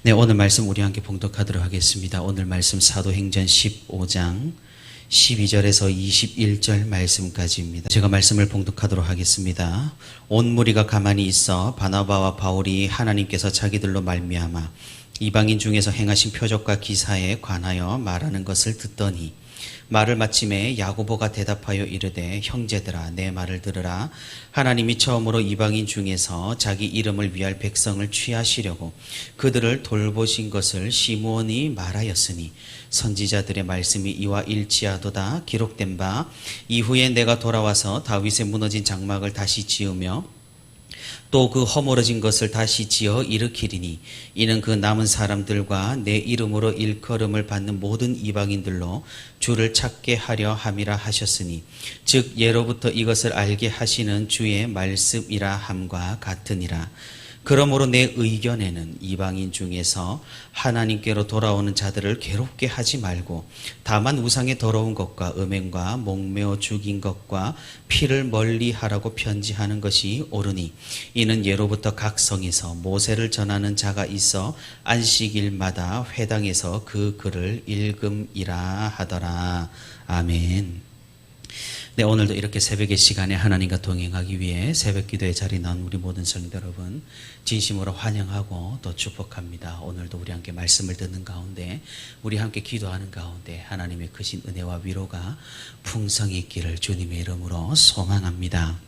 네, 오늘 말씀 우리 함께 봉독하도록 하겠습니다. 오늘 말씀 사도행전 15장 12절에서 21절 말씀까지입니다. 제가 말씀을 봉독하도록 하겠습니다. 온 무리가 가만히 있어 바나바와 바울이 하나님께서 자기들로 말미암아 이방인 중에서 행하신 표적과 기사에 관하여 말하는 것을 듣더니 말을 마침에 야고보가 대답하여 이르되 형제들아 내 말을 들으라. 하나님이 처음으로 이방인 중에서 자기 이름을 위할 백성을 취하시려고 그들을 돌보신 것을 시므온이 말하였으니 선지자들의 말씀이 이와 일치하도다. 기록된 바 이후에 내가 돌아와서 다윗의 무너진 장막을 다시 지으며 또 그 허물어진 것을 다시 지어 일으키리니 이는 그 남은 사람들과 내 이름으로 일컬음을 받는 모든 이방인들로 주를 찾게 하려 함이라 하셨으니 즉 예로부터 이것을 알게 하시는 주의 말씀이라 함과 같으니라. 그러므로 내 의견에는 이방인 중에서 하나님께로 돌아오는 자들을 괴롭게 하지 말고 다만 우상의 더러운 것과 음행과 목매어 죽인 것과 피를 멀리하라고 편지하는 것이 옳으니 이는 예로부터 각 성에서 모세를 전하는 자가 있어 안식일마다 회당에서 그 글을 읽음이라 하더라. 아멘. 네, 오늘도 이렇게 새벽의 시간에 하나님과 동행하기 위해 새벽 기도의 자리에 나온 우리 모든 성도 여러분 진심으로 환영하고 또 축복합니다. 오늘도 우리 함께 말씀을 듣는 가운데 우리 함께 기도하는 가운데 하나님의 크신 은혜와 위로가 풍성히 있기를 주님의 이름으로 소망합니다.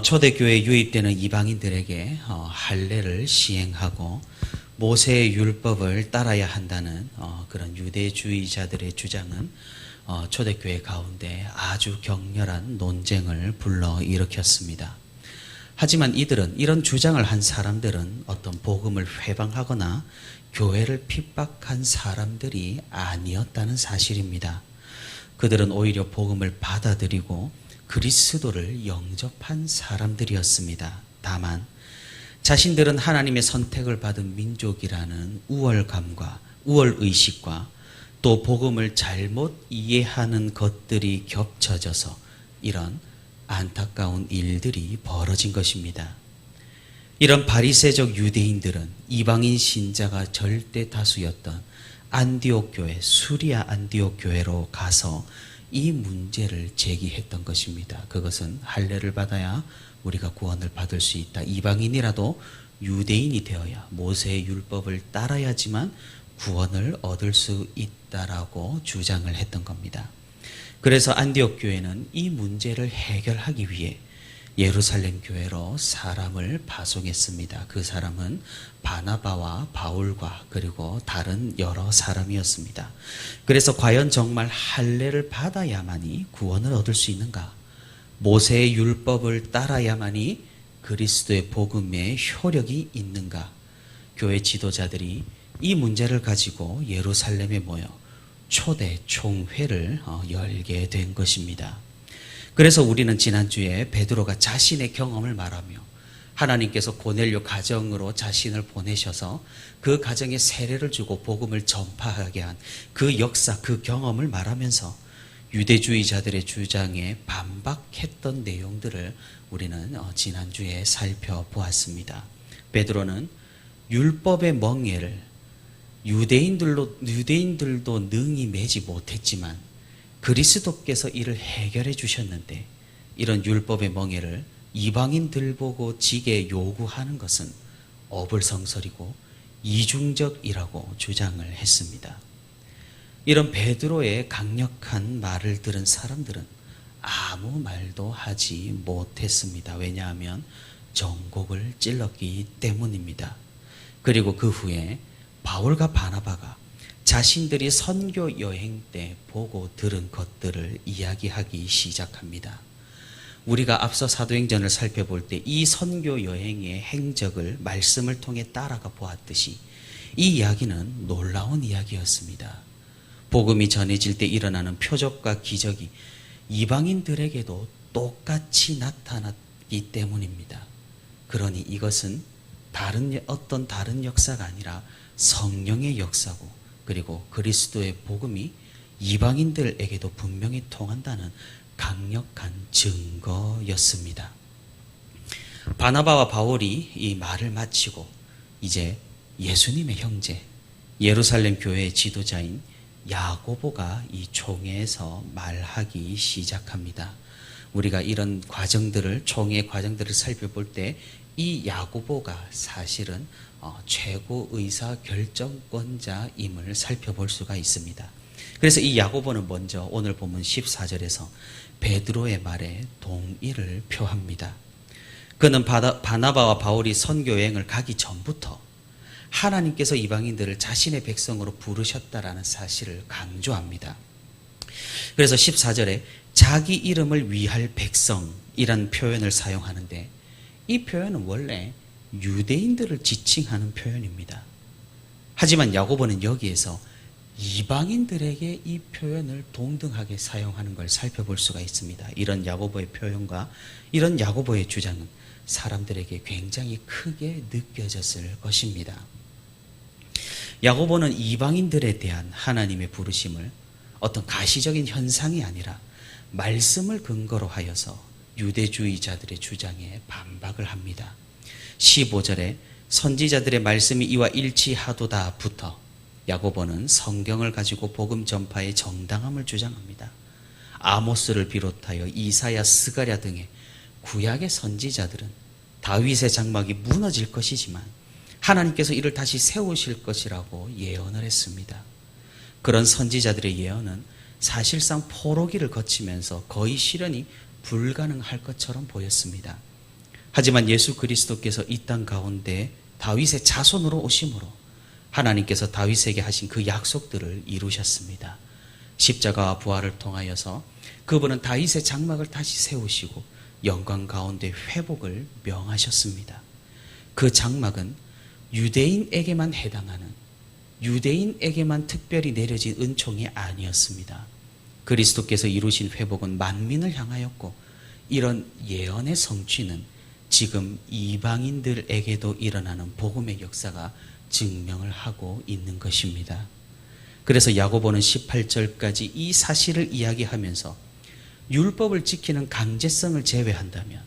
초대교회에 유입되는 이방인들에게 할례를 시행하고 모세의 율법을 따라야 한다는 그런 유대주의자들의 주장은 초대교회 가운데 아주 격렬한 논쟁을 불러일으켰습니다. 하지만 이런 주장을 한 사람들은 어떤 복음을 회방하거나 교회를 핍박한 사람들이 아니었다는 사실입니다. 그들은 오히려 복음을 받아들이고 그리스도를 영접한 사람들이었습니다. 다만 자신들은 하나님의 선택을 받은 민족이라는 우월감과 우월의식과 또 복음을 잘못 이해하는 것들이 겹쳐져서 이런 안타까운 일들이 벌어진 것입니다. 이런 바리새적 유대인들은 이방인 신자가 절대 다수였던 안디옥 교회, 수리아 안디옥 교회로 가서 이 문제를 제기했던 것입니다. 그것은 할례를 받아야 우리가 구원을 받을 수 있다. 이방인이라도 유대인이 되어야 모세의 율법을 따라야지만 구원을 얻을 수 있다라고 주장을 했던 겁니다. 그래서 안디옥 교회는 이 문제를 해결하기 위해 예루살렘 교회로 사람을 파송했습니다. 그 사람은 바나바와 바울과 그리고 다른 여러 사람이었습니다. 그래서 과연 정말 할례를 받아야만이 구원을 얻을 수 있는가? 모세의 율법을 따라야만이 그리스도의 복음에 효력이 있는가? 교회 지도자들이 이 문제를 가지고 예루살렘에 모여 초대 총회를 열게 된 것입니다. 그래서 우리는 지난주에 베드로가 자신의 경험을 말하며 하나님께서 고넬료 가정으로 자신을 보내셔서 그 가정에 세례를 주고 복음을 전파하게 한 그 역사, 그 경험을 말하면서 유대주의자들의 주장에 반박했던 내용들을 우리는 지난주에 살펴보았습니다. 베드로는 율법의 멍에를 유대인들도 능히 매지 못했지만 그리스도께서 이를 해결해 주셨는데 이런 율법의 멍에를 이방인들 보고 지게 요구하는 것은 어불성설이고 이중적이라고 주장을 했습니다. 이런 베드로의 강력한 말을 들은 사람들은 아무 말도 하지 못했습니다. 왜냐하면 정곡을 찔렀기 때문입니다. 그리고 그 후에 바울과 바나바가 자신들이 선교 여행 때 보고 들은 것들을 이야기하기 시작합니다. 우리가 앞서 사도행전을 살펴볼 때 이 선교 여행의 행적을 말씀을 통해 따라가 보았듯이 이 이야기는 놀라운 이야기였습니다. 복음이 전해질 때 일어나는 표적과 기적이 이방인들에게도 똑같이 나타났기 때문입니다. 그러니 이것은 어떤 다른 역사가 아니라 성령의 역사고 그리고 그리스도의 복음이 이방인들에게도 분명히 통한다는 강력한 증거였습니다. 바나바와 바울이 이 말을 마치고 이제 예수님의 형제, 예루살렘 교회의 지도자인 야고보가 이 총회에서 말하기 시작합니다. 우리가 이런 과정들을, 총회의 과정들을 살펴볼 때 이 야고보가 사실은 최고 의사 결정권자임을 살펴볼 수가 있습니다. 그래서 이 야고보는 먼저 오늘 본문 14절에서 베드로의 말에 동의를 표합니다. 그는 바나바와 바울이 선교여행을 가기 전부터 하나님께서 이방인들을 자신의 백성으로 부르셨다라는 사실을 강조합니다. 그래서 14절에 자기 이름을 위할 백성이라는 표현을 사용하는데, 이 표현은 원래 유대인들을 지칭하는 표현입니다. 하지만 야고보는 여기에서 이방인들에게 이 표현을 동등하게 사용하는 걸 살펴볼 수가 있습니다. 이런 야고보의 표현과 이런 야고보의 주장은 사람들에게 굉장히 크게 느껴졌을 것입니다. 야고보는 이방인들에 대한 하나님의 부르심을 어떤 가시적인 현상이 아니라 말씀을 근거로 하여서 유대주의자들의 주장에 반박을 합니다. 15절에 선지자들의 말씀이 이와 일치하도다부터 야고보는 성경을 가지고 복음 전파의 정당함을 주장합니다. 아모스를 비롯하여 이사야, 스가랴 등의 구약의 선지자들은 다윗의 장막이 무너질 것이지만 하나님께서 이를 다시 세우실 것이라고 예언을 했습니다. 그런 선지자들의 예언은 사실상 포로기를 거치면서 거의 실현이 불가능할 것처럼 보였습니다. 하지만 예수 그리스도께서 이 땅 가운데 다윗의 자손으로 오심으로 하나님께서 다윗에게 하신 그 약속들을 이루셨습니다. 십자가와 부활을 통하여서 그분은 다윗의 장막을 다시 세우시고 영광 가운데 회복을 명하셨습니다. 그 장막은 유대인에게만 해당하는, 유대인에게만 특별히 내려진 은총이 아니었습니다. 그리스도께서 이루신 회복은 만민을 향하였고, 이런 예언의 성취는 지금 이방인들에게도 일어나는 복음의 역사가 증명을 하고 있는 것입니다. 그래서 야고보는 18절까지 이 사실을 이야기하면서 율법을 지키는 강제성을 제외한다면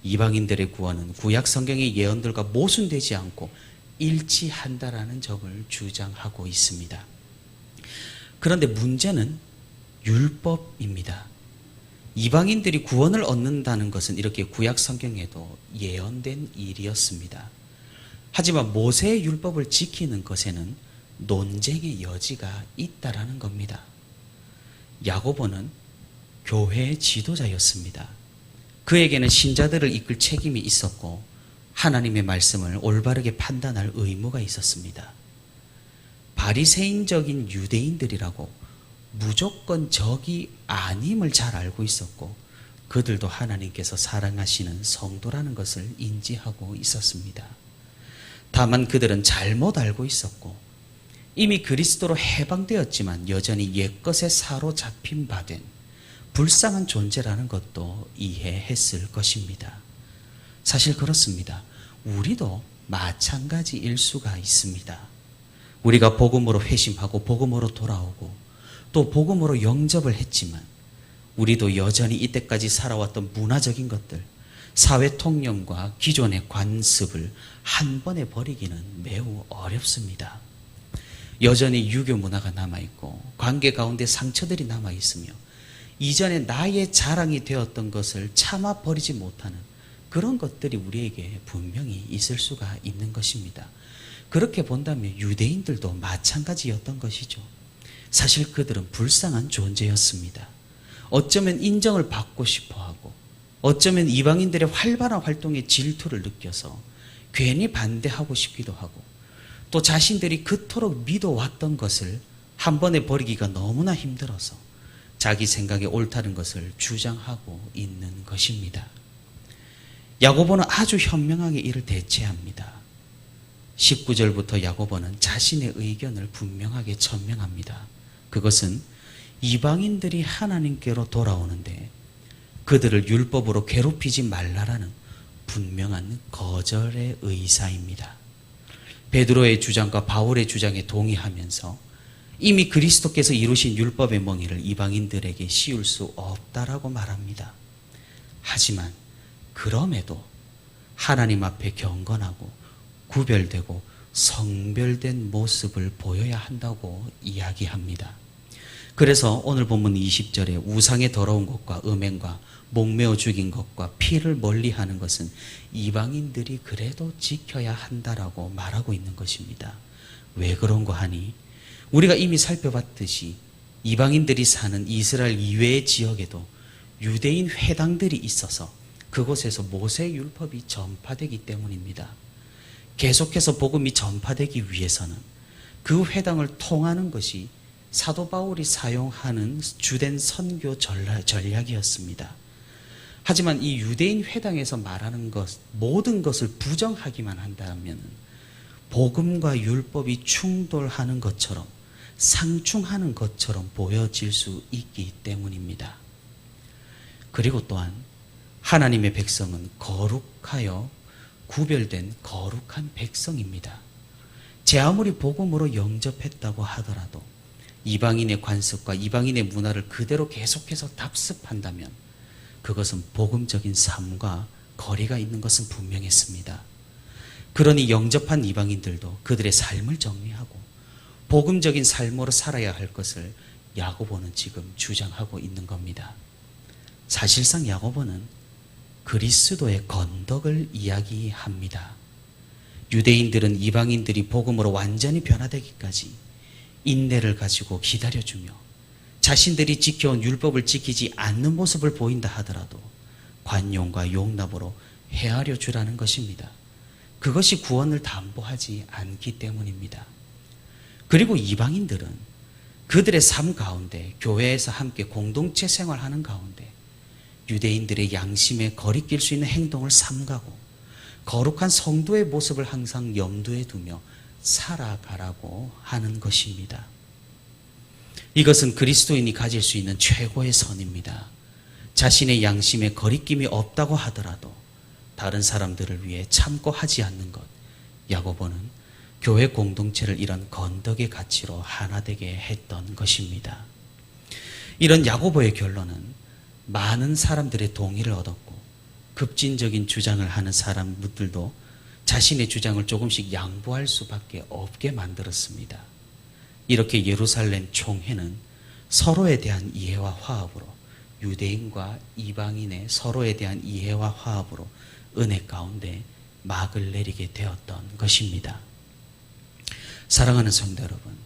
이방인들의 구원은 구약 성경의 예언들과 모순되지 않고 일치한다라는 점을 주장하고 있습니다. 그런데 문제는 율법입니다. 이방인들이 구원을 얻는다는 것은 이렇게 구약 성경에도 예언된 일이었습니다. 하지만 모세의 율법을 지키는 것에는 논쟁의 여지가 있다라는 겁니다. 야고보는 교회의 지도자였습니다. 그에게는 신자들을 이끌 책임이 있었고 하나님의 말씀을 올바르게 판단할 의무가 있었습니다. 바리새인적인 유대인들이라고 무조건 적이 아님을 잘 알고 있었고, 그들도 하나님께서 사랑하시는 성도라는 것을 인지하고 있었습니다. 다만 그들은 잘못 알고 있었고 이미 그리스도로 해방되었지만 여전히 옛것에 사로잡힌 바 된 불쌍한 존재라는 것도 이해했을 것입니다. 사실 그렇습니다. 우리도 마찬가지일 수가 있습니다. 우리가 복음으로 회심하고 복음으로 돌아오고 또 복음으로 영접을 했지만 우리도 여전히 이때까지 살아왔던 문화적인 것들, 사회 통념과 기존의 관습을 한 번에 버리기는 매우 어렵습니다. 여전히 유교 문화가 남아있고 관계 가운데 상처들이 남아있으며 이전에 나의 자랑이 되었던 것을 참아 버리지 못하는 그런 것들이 우리에게 분명히 있을 수가 있는 것입니다. 그렇게 본다면 유대인들도 마찬가지였던 것이죠. 사실 그들은 불쌍한 존재였습니다. 어쩌면 인정을 받고 싶어하고 어쩌면 이방인들의 활발한 활동에 질투를 느껴서 괜히 반대하고 싶기도 하고 또 자신들이 그토록 믿어왔던 것을 한 번에 버리기가 너무나 힘들어서 자기 생각에 옳다는 것을 주장하고 있는 것입니다. 야고보는 아주 현명하게 이를 대체합니다. 19절부터 야고보는 자신의 의견을 분명하게 천명합니다. 그것은 이방인들이 하나님께로 돌아오는데 그들을 율법으로 괴롭히지 말라라는 분명한 거절의 의사입니다. 베드로의 주장과 바울의 주장에 동의하면서 이미 그리스도께서 이루신 율법의 멍에를 이방인들에게 씌울 수 없다라고 말합니다. 하지만 그럼에도 하나님 앞에 경건하고 구별되고 성별된 모습을 보여야 한다고 이야기합니다. 그래서 오늘 본문 20절에 우상의 더러운 것과 음행과 목매어 죽인 것과 피를 멀리하는 것은 이방인들이 그래도 지켜야 한다라고 말하고 있는 것입니다. 왜 그런고 하니 우리가 이미 살펴봤듯이 이방인들이 사는 이스라엘 이외의 지역에도 유대인 회당들이 있어서 그곳에서 모세의 율법이 전파되기 때문입니다. 계속해서 복음이 전파되기 위해서는 그 회당을 통하는 것이 사도 바울이 사용하는 주된 선교 전략이었습니다. 하지만 이 유대인 회당에서 말하는 것, 모든 것을 부정하기만 한다면 복음과 율법이 충돌하는 것처럼 상충하는 것처럼 보여질 수 있기 때문입니다. 그리고 또한 하나님의 백성은 거룩하여 구별된 거룩한 백성입니다. 제 아무리 복음으로 영접했다고 하더라도 이방인의 관습과 이방인의 문화를 그대로 계속해서 답습한다면 그것은 복음적인 삶과 거리가 있는 것은 분명했습니다. 그러니 영접한 이방인들도 그들의 삶을 정리하고 복음적인 삶으로 살아야 할 것을 야고보는 지금 주장하고 있는 겁니다. 사실상 야고보는 그리스도의 건덕을 이야기합니다. 유대인들은 이방인들이 복음으로 완전히 변화되기까지 인내를 가지고 기다려주며 자신들이 지켜온 율법을 지키지 않는 모습을 보인다 하더라도 관용과 용납으로 헤아려 주라는 것입니다. 그것이 구원을 담보하지 않기 때문입니다. 그리고 이방인들은 그들의 삶 가운데 교회에서 함께 공동체 생활하는 가운데 유대인들의 양심에 거리낄 수 있는 행동을 삼가고 거룩한 성도의 모습을 항상 염두에 두며 살아가라고 하는 것입니다. 이것은 그리스도인이 가질 수 있는 최고의 선입니다. 자신의 양심에 거리낌이 없다고 하더라도 다른 사람들을 위해 참고 하지 않는 것. 야고보는 교회 공동체를 이런 건덕의 가치로 하나 되게 했던 것입니다. 이런 야고보의 결론은 많은 사람들의 동의를 얻었고 급진적인 주장을 하는 사람들도 자신의 주장을 조금씩 양보할 수밖에 없게 만들었습니다. 이렇게 예루살렘 총회는 서로에 대한 이해와 화합으로 유대인과 이방인의 서로에 대한 이해와 화합으로 은혜 가운데 막을 내리게 되었던 것입니다. 사랑하는 성도 여러분,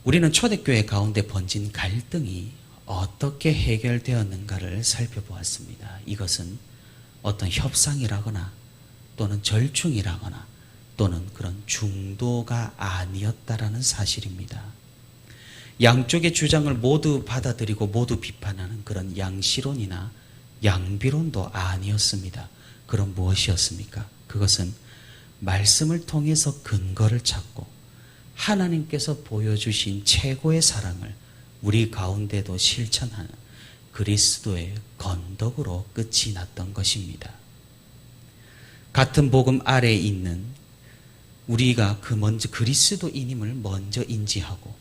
우리는 초대교회 가운데 번진 갈등이 어떻게 해결되었는가를 살펴보았습니다. 이것은 어떤 협상이라거나 또는 절충이라거나 또는 그런 중도가 아니었다라는 사실입니다. 양쪽의 주장을 모두 받아들이고 모두 비판하는 그런 양시론이나 양비론도 아니었습니다. 그럼 무엇이었습니까? 그것은 말씀을 통해서 근거를 찾고 하나님께서 보여주신 최고의 사랑을 우리 가운데도 실천하는 그리스도의 건덕으로 끝이 났던 것입니다. 같은 복음 아래에 있는 우리가 먼저 그리스도인임을 먼저 인지하고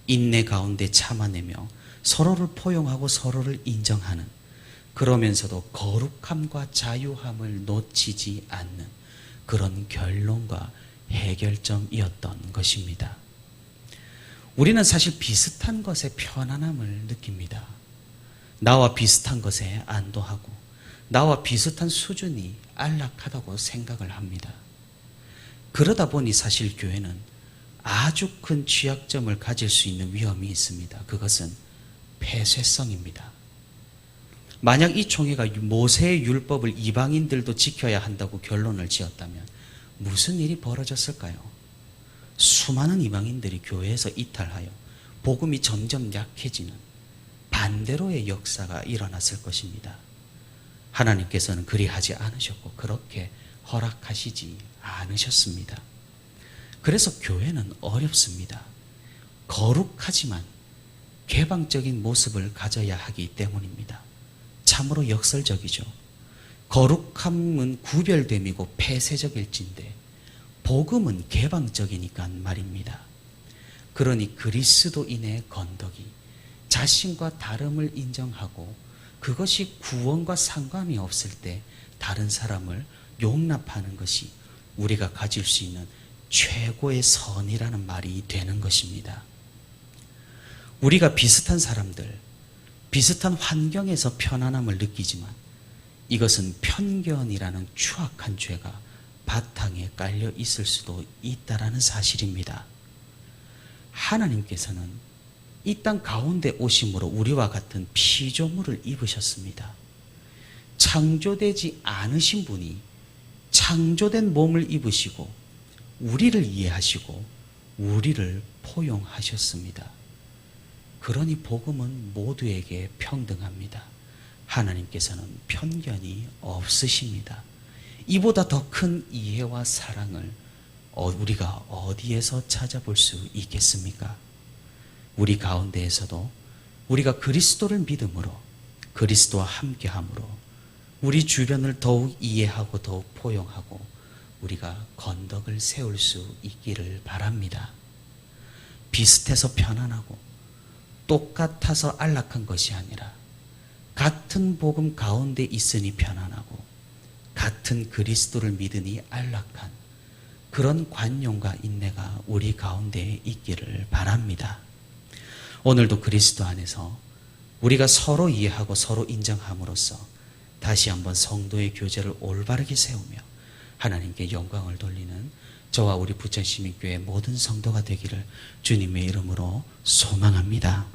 인내 가운데 참아내며 서로를 포용하고 서로를 인정하는, 그러면서도 거룩함과 자유함을 놓치지 않는 그런 결론과 해결점이었던 것입니다. 우리는 사실 비슷한 것에 편안함을 느낍니다. 나와 비슷한 것에 안도하고 나와 비슷한 수준이 안락하다고 생각을 합니다. 그러다 보니 사실 교회는 아주 큰 취약점을 가질 수 있는 위험이 있습니다. 그것은 폐쇄성입니다. 만약 이 총회가 모세의 율법을 이방인들도 지켜야 한다고 결론을 지었다면 무슨 일이 벌어졌을까요? 수많은 이방인들이 교회에서 이탈하여 복음이 점점 약해지는 반대로의 역사가 일어났을 것입니다. 하나님께서는 그리하지 않으셨고 그렇게 허락하시지 않으셨습니다. 그래서 교회는 어렵습니다. 거룩하지만 개방적인 모습을 가져야 하기 때문입니다. 참으로 역설적이죠. 거룩함은 구별됨이고 폐쇄적일진데 복음은 개방적이니까 말입니다. 그러니 그리스도인의 건덕이 자신과 다름을 인정하고 그것이 구원과 상관이 없을 때 다른 사람을 용납하는 것이 우리가 가질 수 있는 최고의 선이라는 말이 되는 것입니다. 우리가 비슷한 사람들, 비슷한 환경에서 편안함을 느끼지만 이것은 편견이라는 추악한 죄가 바탕에 깔려 있을 수도 있다라는 사실입니다. 하나님께서는 이 땅 가운데 오심으로 우리와 같은 피조물을 입으셨습니다. 창조되지 않으신 분이 창조된 몸을 입으시고 우리를 이해하시고 우리를 포용하셨습니다. 그러니 복음은 모두에게 평등합니다. 하나님께서는 편견이 없으십니다. 이보다 더 큰 이해와 사랑을 우리가 어디에서 찾아볼 수 있겠습니까? 우리 가운데에서도 우리가 그리스도를 믿음으로 그리스도와 함께함으로 우리 주변을 더욱 이해하고 더욱 포용하고 우리가 건덕을 세울 수 있기를 바랍니다. 비슷해서 편안하고 똑같아서 안락한 것이 아니라 같은 복음 가운데 있으니 편안하고 같은 그리스도를 믿으니 안락한 그런 관용과 인내가 우리 가운데 있기를 바랍니다. 오늘도 그리스도 안에서 우리가 서로 이해하고 서로 인정함으로써 다시 한번 성도의 교제를 올바르게 세우며 하나님께 영광을 돌리는 저와 우리 부천시민교회 모든 성도가 되기를 주님의 이름으로 소망합니다.